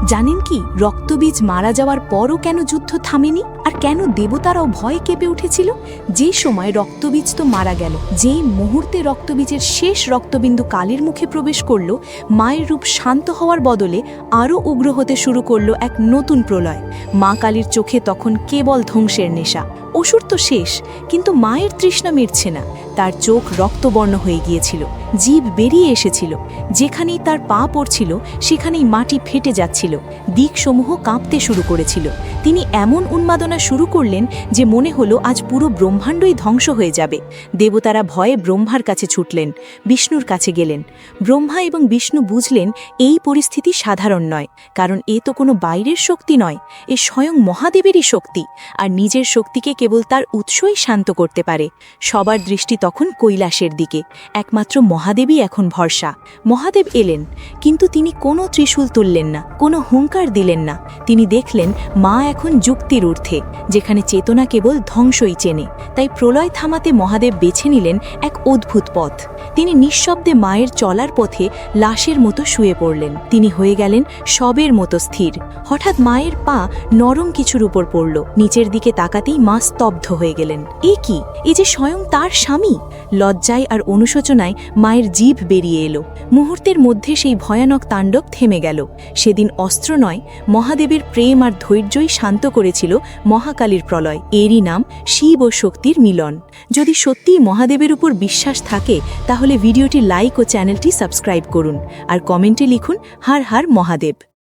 জানেন কি রক্তবীজ মারা যাওয়ার পরও কেন যুদ্ধ থামেনি আর কেন দেবতারাও ভয়ে কেঁপে উঠেছিল? যে সময় রক্তবীজ তো মারা গেল, যেই মুহূর্তে রক্তবীজের শেষ রক্তবিন্দু কালীর মুখে প্রবেশ করল, মায়ের রূপ শান্ত হওয়ার বদলে আরও উগ্র হতে শুরু করল এক নতুন প্রলয়। মা কালীর চোখে তখন কেবল ধ্বংসের নেশা। অসুর তো শেষ, কিন্তু মায়ের তৃষ্ণা মিটছে না। তার চোখ রক্তবর্ণ হয়ে গিয়েছিল, জিভ বেরিয়ে এসেছিল, যেখানেই তার পা পড়ছিল সেখানেই মাটি ফেটে যাচ্ছিল, দিকসমূহ কাঁপতে শুরু করেছিল। তিনি এমন উন্মাদনা শুরু করলেন যে মনে হলো আজ পুরো ব্রহ্মাণ্ডই ধ্বংস হয়ে যাবে। দেবতারা ভয়ে ব্রহ্মার কাছে ছুটলেন, বিষ্ণুর কাছে গেলেন। ব্রহ্মা এবং বিষ্ণু বুঝলেন এই পরিস্থিতি সাধারণ নয়, কারণ এ তো কোনো বাইরের শক্তি নয়, এ স্বয়ং মহাদেবেরই শক্তি, আর নিজের শক্তিকে কেবল তার উৎসই শান্ত করতে পারে। সবার দৃষ্টি তখন কৈলাসের দিকে, একমাত্র মহাদেবই এখন ভরসা। মহাদেব এলেন, কিন্তু তিনি কোনো ত্রিশূল তুললেন না, কোনো হুঙ্কার দিলেন না। তিনি দেখলেন মা এখন যুক্তির ঊর্ধ্বে, যেখানে চেতনা কেবল ধ্বংসই চেনে। তাই প্রলয় থামাতে মহাদেব বেছে নিলেন এক অদ্ভুত পথ। তিনি নিঃশব্দে মায়ের চলার পথে লাশের মতো শুয়ে পড়লেন। তিনি হয়ে গেলেন শবের মতো স্থির। হঠাৎ মায়ের পা নরম কিছুর উপর পড়ল, নিচের দিকে তাকাতেই মা স্তব্ধ হয়ে গেলেন। এ কি, এ যে স্বয়ং তার স্বামী! লজ্জায় আর অনুশোচনায় মায়ের জিভ বেরিয়ে এলো। মুহূর্তের মধ্যে সেই ভয়ানক তাণ্ডব থেমে গেল। সেদিন অস্ত্র নয়, মহাদেবের প্রেম আর ধৈর্যই শান্ত করেছিল মহাকালীর প্রলয়। এরই নাম শিব ও শক্তির মিলন। যদি সত্যিই মহাদেবের উপর বিশ্বাস থাকে, তাহলে ভিডিওটি লাইক ও চ্যানেলটি সাবস্ক্রাইব করুন, আর কমেন্টে লিখুন, হার হার মহাদেব।